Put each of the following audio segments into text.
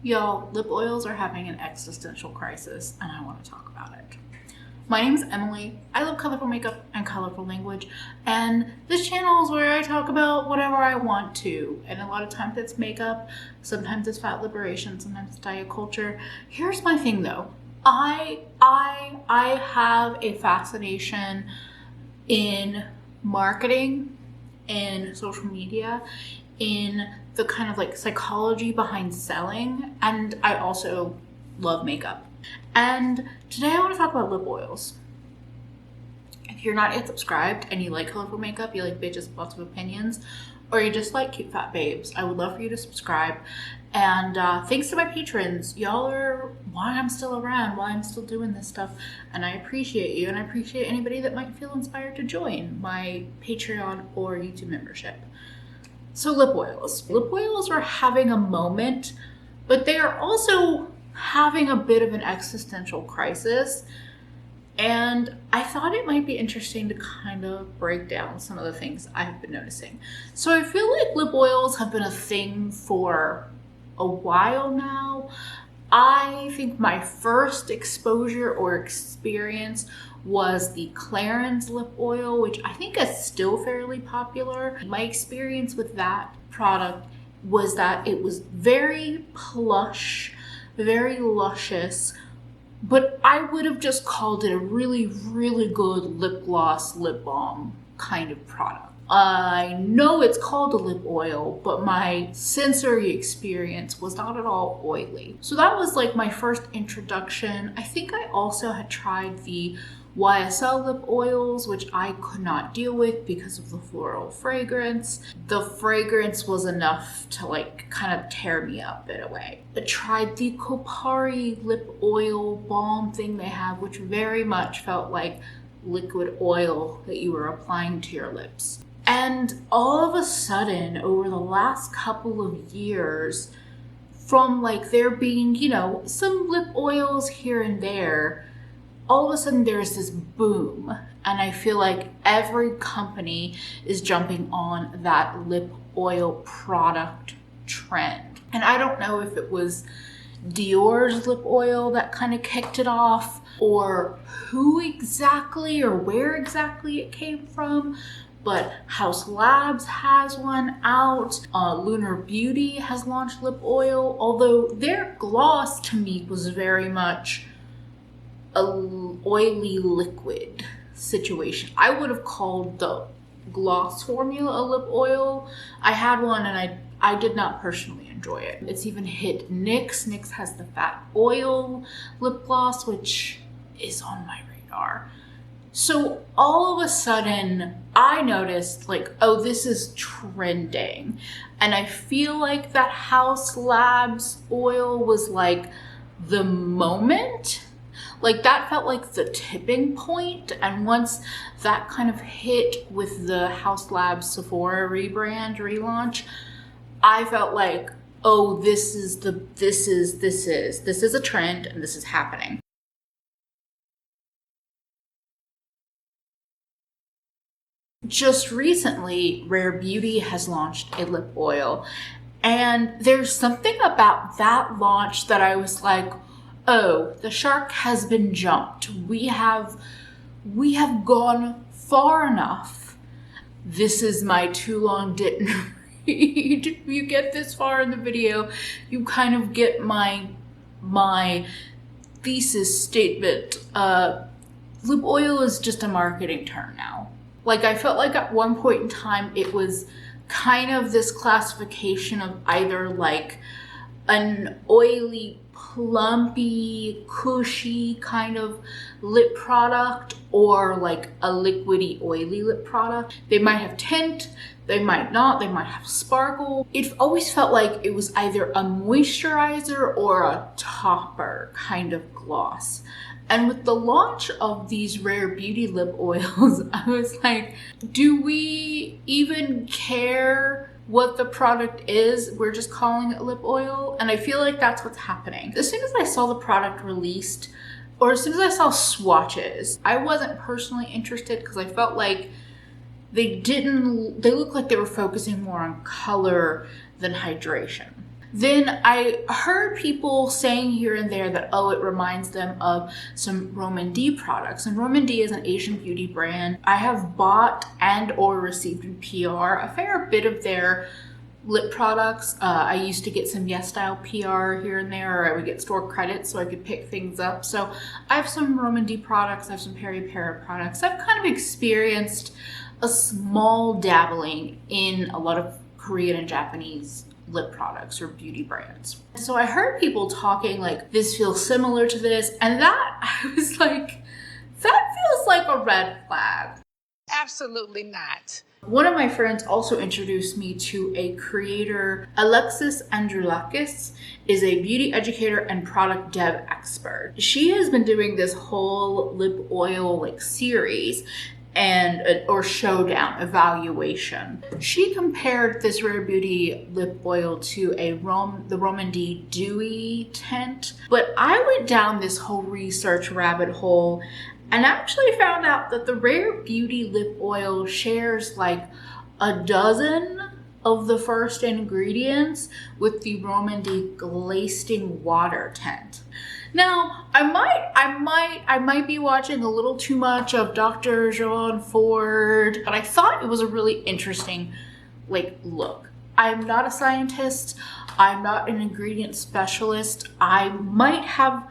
Y'all, lip oils are having an existential crisis, and I want to talk about it. My name is Emily. I love colorful makeup and colorful language, and this channel is where I talk about whatever I want to. And a lot of times it's makeup, sometimes it's fat liberation, sometimes it's diet culture. Here's my thing though. I have a fascination in marketing, in social media, in the kind of like psychology behind selling, and I also love makeup. And today I want to talk about lip oils. If you're not yet subscribed and you like colorful makeup, you like bitches with lots of opinions, or you just like cute fat babes, I would love for you to subscribe. And thanks to my patrons. Y'all are why I'm still around, why I'm still doing this stuff, and I appreciate you, and I appreciate anybody that might feel inspired to join my Patreon or YouTube membership. So lip oils. Lip oils are having a moment, but they are also having a bit of an existential crisis. And I thought it might be interesting to kind of break down some of the things I've been noticing. So I feel like lip oils have been a thing for a while now. I think my first exposure or experience was the Clarins lip oil, which I think is still fairly popular. My experience with that product was that it was very plush, very luscious, but I would have just called it a really, really good lip gloss, lip balm kind of product. I know it's called a lip oil, but my sensory experience was not at all oily. So that was like my first introduction. I think I also had tried the YSL lip oils, which I could not deal with because of the floral fragrance. The fragrance was enough to like kind of tear me up in a way. I tried the Kopari lip oil balm thing they have, which very much felt like liquid oil that you were applying to your lips. And all of a sudden, over the last couple of years, from like there being, some lip oils here and there, all of a sudden there's this boom. And I feel like every company is jumping on that lip oil product trend. And I don't know if it was Dior's lip oil that kind of kicked it off, or who exactly or where exactly it came from. But Haus Labs has one out. Lunar Beauty has launched lip oil, although their gloss to me was very much a oily liquid situation. I would have called the gloss formula a lip oil. I had one and I did not personally enjoy it. It's even hit NYX. NYX has the Fat Oil lip gloss, which is on my radar. So all of a sudden I noticed like, oh, this is trending. And I feel like that Haus Labs oil was like the moment. Like that felt like the tipping point. And once that kind of hit with the Haus Labs Sephora relaunch, I felt like, oh, this is a trend and this is happening. Just recently, Rare Beauty has launched a lip oil, and there's something about that launch that I was like, oh, the shark has been jumped. We have gone far enough. This is my too long didn't read. If you get this far in the video, you kind of get my thesis statement. Lip oil is just a marketing term now. Like I felt like at one point in time it was kind of this classification of either like an oily, plumpy, cushy kind of lip product or like a liquidy, oily lip product. They might have tint, they might not, they might have sparkle. It always felt like it was either a moisturizer or a topper kind of gloss. And with the launch of these Rare Beauty lip oils, I was like, do we even care what the product is? We're just calling it lip oil. And I feel like that's what's happening. As soon as I saw the product released, or as soon as I saw swatches, I wasn't personally interested because I felt like they looked like they were focusing more on color than hydration. Then I heard people saying here and there that, oh, it reminds them of some Roman D products. And Roman D is an Asian beauty brand. I have bought and or received in PR a fair bit of their lip products. I used to get some Yes Style PR here and there, or I would get store credits so I could pick things up. So I have some Roman D products, I have some Peri Para products. I've kind of experienced a small dabbling in a lot of Korean and Japanese lip products or beauty brands. So I heard people talking like, this feels similar to this, and that I was like, that feels like a red flag. Absolutely not. One of my friends also introduced me to a creator. Alexis Androulakis is a beauty educator and product dev expert. She has been doing this whole lip oil like series and or showdown evaluation. She compared this Rare Beauty lip oil to the Roman D Dewy tint, but I went down this whole research rabbit hole and actually found out that the Rare Beauty lip oil shares like a dozen of the first ingredients with the Roman D Glasting Water tint. Now, I might be watching a little too much of Dr. Joan Ford, but I thought it was a really interesting look. I'm not a scientist. I'm not an ingredient specialist. I might have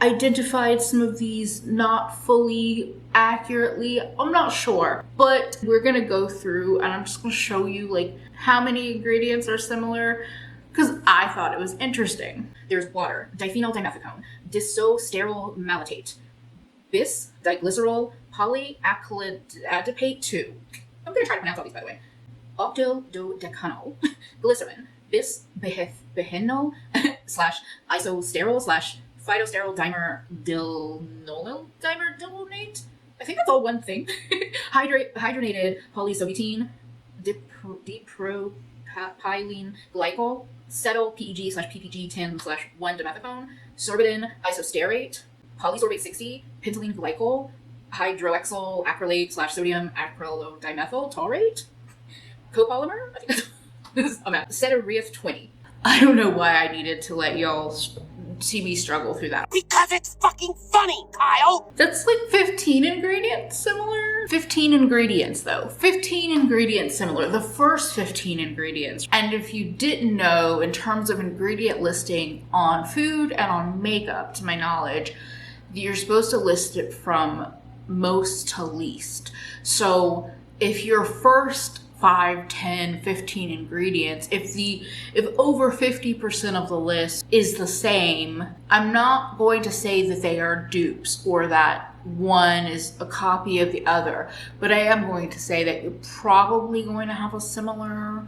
identified some of these not fully accurately. I'm not sure, but we're gonna go through and I'm just gonna show you how many ingredients are similar because I thought it was interesting. There's water, diphenyl dimethicone, disosteryl malate, bis diglycerol polyacrylidipate 2. I'm gonna try to pronounce all these, by the way. Octyldodecanol, glycerin, bis bihenyl / isosteryl / phytosteryl dimerdilnolate. I think that's all one thing. Hydrogenated polysodietine, dipropylene glycol, cetyl PEG / PPG 10 / 1-dimethicone, sorbitol isosterate, polysorbate 60, pentylene glycol, hydroxyl acrylate / sodium acrylodimethyl taurate, copolymer. I think that's ceteriath 20. I don't know why I needed to let y'all see me struggle through that. Because it's fucking funny, Kyle! That's 15 ingredients similar. 15 ingredients though. 15 ingredients similar. The first 15 ingredients. And if you didn't know, in terms of ingredient listing on food and on makeup, to my knowledge, you're supposed to list it from most to least. So if your first 5, 10, 15 ingredients, if over 50% of the list is the same, I'm not going to say that they are dupes or that one is a copy of the other, but I am going to say that you're probably going to have a similar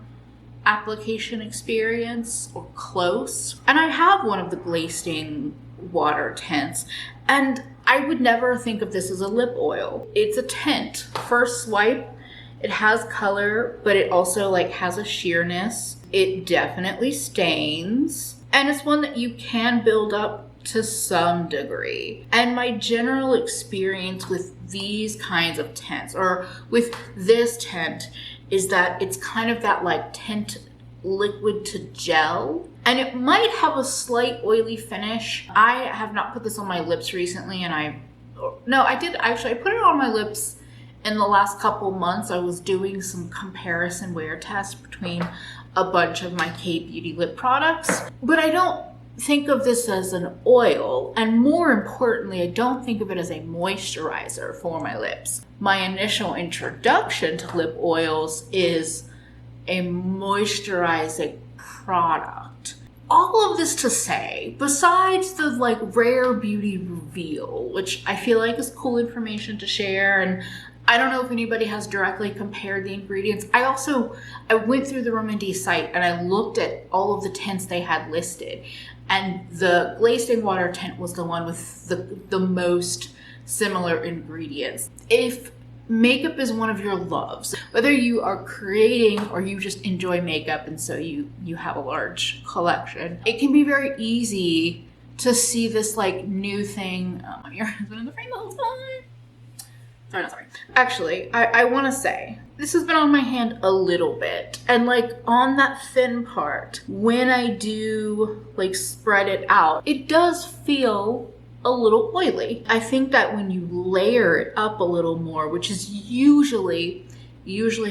application experience or close. And I have one of the Glasting water tints, and I would never think of this as a lip oil. It's a tint. First swipe, it has color, but it also has a sheerness. It definitely stains. And it's one that you can build up to some degree. And my general experience with these kinds of tints, or with this tint, is that it's kind of that tint liquid to gel. And it might have a slight oily finish. I have not put this on my lips recently, and I did actually. I put it on my lips in the last couple months. I was doing some comparison wear tests between a bunch of my K-Beauty lip products, but I don't think of this as an oil, and more importantly, I don't think of it as a moisturizer for my lips. My initial introduction to lip oils is a moisturizing product. All of this to say, besides the Rare Beauty reveal, which I feel like is cool information to share, and I don't know if anybody has directly compared the ingredients. I went through the Roman D site and I looked at all of the tints they had listed, and the Glasting water tint was the one with the most similar ingredients. If makeup is one of your loves, whether you are creating or you just enjoy makeup and so you have a large collection, it can be very easy to see this new thing. Oh, your husband in the frame the whole time. Sorry. Actually, I want to say, this has been on my hand a little bit. And like on that thin part, when I do like spread it out, it does feel a little oily. I think that when you layer it up a little more, which is usually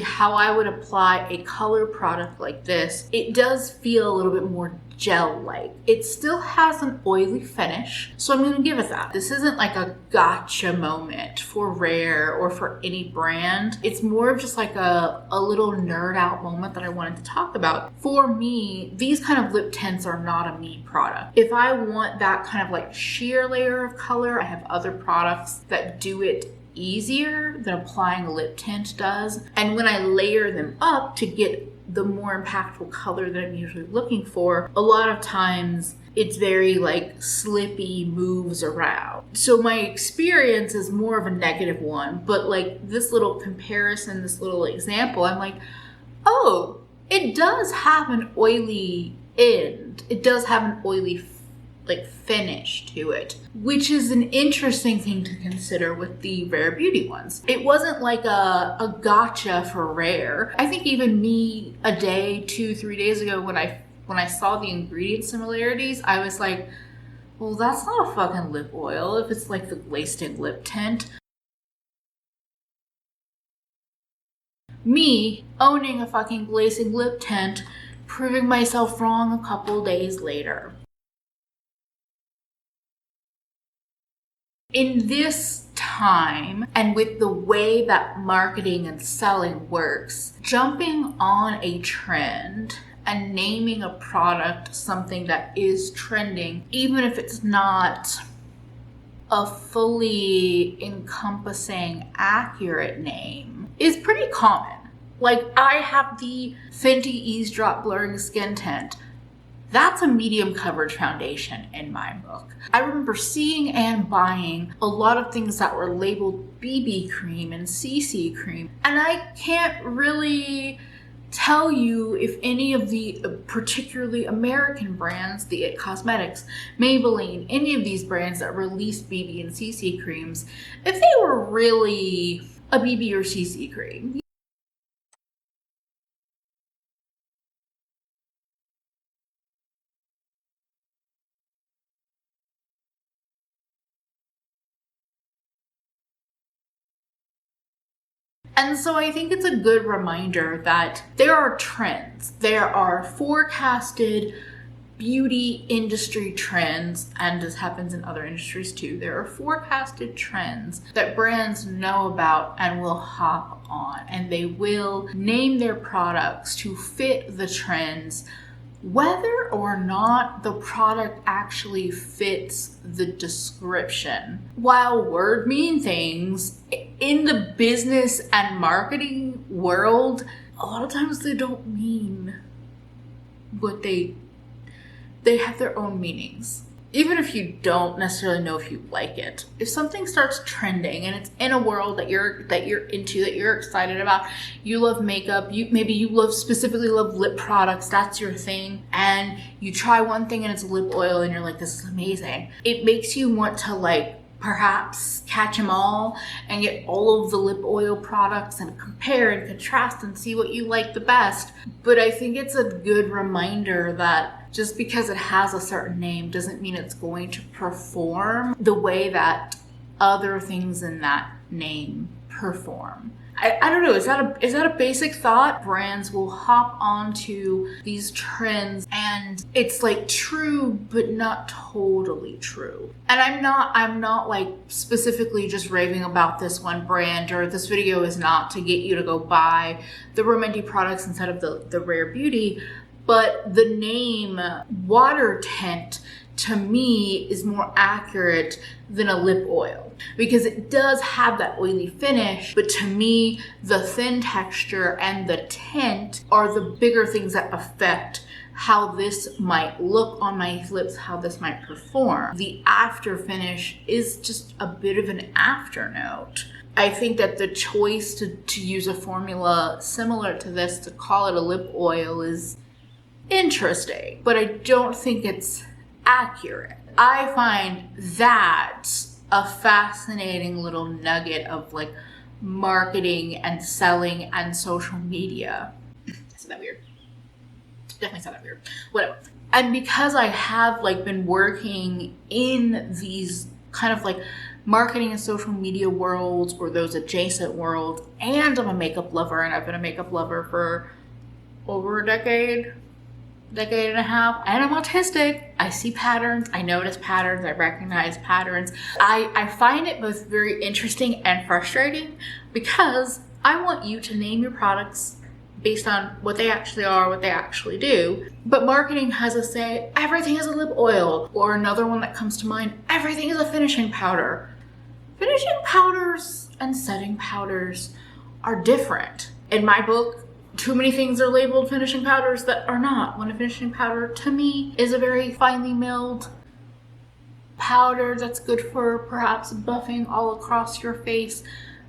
how I would apply a color product like this, it does feel a little bit more gel-like. It still has an oily finish, so I'm gonna give it that. This isn't like a gotcha moment for Rare or for any brand. It's more of just like a little nerd out moment that I wanted to talk about. For me, these kind of lip tints are not a me product. If I want that kind of like sheer layer of color, I have other products that do it easier than applying a lip tint does. And when I layer them up to get the more impactful color that I'm usually looking for, a lot of times it's very like slippy, moves around. So my experience is more of a negative one, but like this little comparison, this little example, I'm like, oh, it does have an oily end. It does have an oily like finish to it, which is an interesting thing to consider with the Rare Beauty ones. It wasn't like a gotcha for Rare. I think even me a day, 2-3 days ago when I saw the ingredient similarities, I was like, well, that's not a fucking lip oil if it's like the Glazed lip tint. Me owning a fucking Glazed lip tint, proving myself wrong a couple days later. In this time, and with the way that marketing and selling works, jumping on a trend and naming a product something that is trending, even if it's not a fully encompassing, accurate name, is pretty common. Like, I have the Fenty Eavesdrop Blurring Skin Tint. That's a medium coverage foundation in my book. I remember seeing and buying a lot of things that were labeled BB cream and CC cream. And I can't really tell you if any of the particularly American brands, the It Cosmetics, Maybelline, any of these brands that released BB and CC creams, if they were really a BB or CC cream. And so I think it's a good reminder that there are trends. There are forecasted beauty industry trends, and this happens in other industries too. There are forecasted trends that brands know about and will hop on, and they will name their products to fit the trends, whether or not the product actually fits the description. While words mean things, in the business and marketing world, a lot of times they don't mean what they have their own meanings. Even if you don't necessarily know if you like it, if something starts trending and it's in a world that you're into, that you're excited about, you love makeup, maybe you specifically love lip products, that's your thing, and you try one thing and it's a lip oil and you're like, this is amazing. It makes you want to like perhaps catch them all and get all of the lip oil products and compare and contrast and see what you like the best. But I think it's a good reminder that just because it has a certain name doesn't mean it's going to perform the way that other things in that name perform. I don't know, is that a basic thought? Brands will hop onto these trends and it's like true, but not totally true. And I'm not like specifically just raving about this one brand, or this video is not to get you to go buy the Romanti products instead of the Rare Beauty, but the name water tint to me is more accurate than a lip oil because it does have that oily finish, but to me the thin texture and the tint are the bigger things that affect how this might look on my lips, how this might perform. The after finish is just a bit of an afternote. I think that the choice to use a formula similar to this to call it a lip oil is interesting, but I don't think it's accurate. I find that a fascinating little nugget of like marketing and selling and social media. I said that weird. Definitely said that weird. Whatever. And because I have like been working in these kind of like marketing and social media worlds or those adjacent worlds, and I'm a makeup lover, and I've been a makeup lover for over a decade and a half, and I'm autistic. I see patterns, I notice patterns, I recognize patterns. I find it both very interesting and frustrating because I want you to name your products based on what they actually are, what they actually do. But marketing has us say, everything is a lip oil, or another one that comes to mind, everything is a finishing powder. Finishing powders and setting powders are different. In my book, too many things are labeled finishing powders that are not. When a finishing powder, to me, is a very finely milled powder that's good for perhaps buffing all across your face,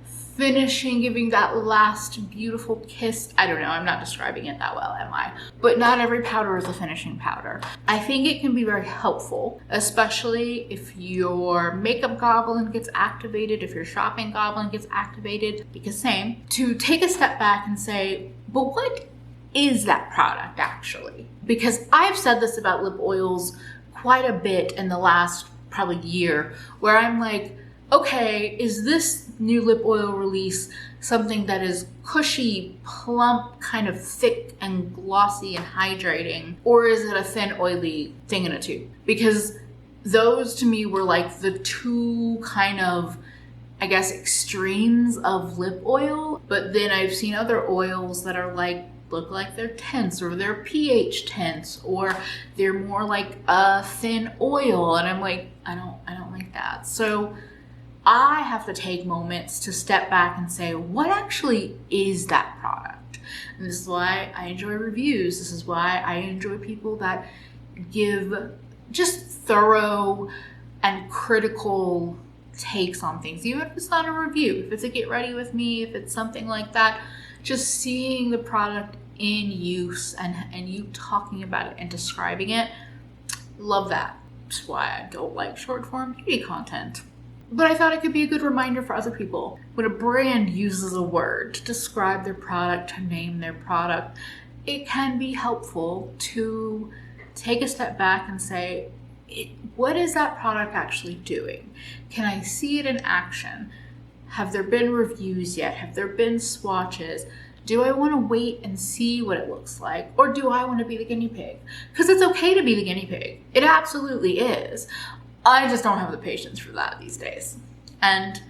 finishing, giving that last beautiful kiss. I don't know, I'm not describing it that well, am I? But not every powder is a finishing powder. I think it can be very helpful, especially if your makeup goblin gets activated, if your shopping goblin gets activated, because same, to take a step back and say, but what is that product actually? Because I've said this about lip oils quite a bit in the last probably year, where I'm like, okay, is this new lip oil release something that is cushy, plump, kind of thick and glossy and hydrating? Or is it a thin, oily thing in a tube? Because those to me were like the two kind of, I guess, extremes of lip oil. But then I've seen other oils that are like, look like they're tints, or they're pH tints, or they're more like a thin oil. And I'm like, I don't like that. So I have to take moments to step back and say, what actually is that product? And this is why I enjoy reviews. This is why I enjoy people that give just thorough and critical takes on things, even if it's not a review, if it's a get ready with me, if it's something like that, just seeing the product in use and you talking about it and describing it. Love that. That's why I don't like short form beauty content. But I thought it could be a good reminder for other people. When a brand uses a word to describe their product, to name their product, it can be helpful to take a step back and say, what is that product actually doing? Can I see it in action? Have there been reviews yet? Have there been swatches? Do I want to wait and see what it looks like? Or do I want to be the guinea pig? Because it's okay to be the guinea pig. It absolutely is. I just don't have the patience for that these days. And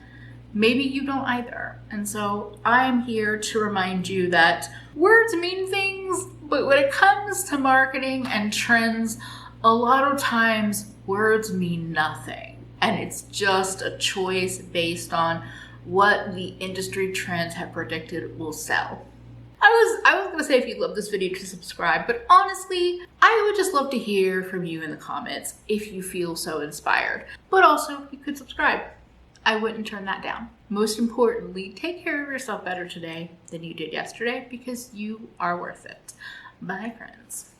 maybe you don't either. And so I'm here to remind you that words mean things, but when it comes to marketing and trends, a lot of times words mean nothing. And it's just a choice based on what the industry trends have predicted will sell. I was gonna say if you love this video to subscribe, but honestly, I would just love to hear from you in the comments if you feel so inspired. But also, you could subscribe. I wouldn't turn that down. Most importantly, take care of yourself better today than you did yesterday because you are worth it. Bye, friends.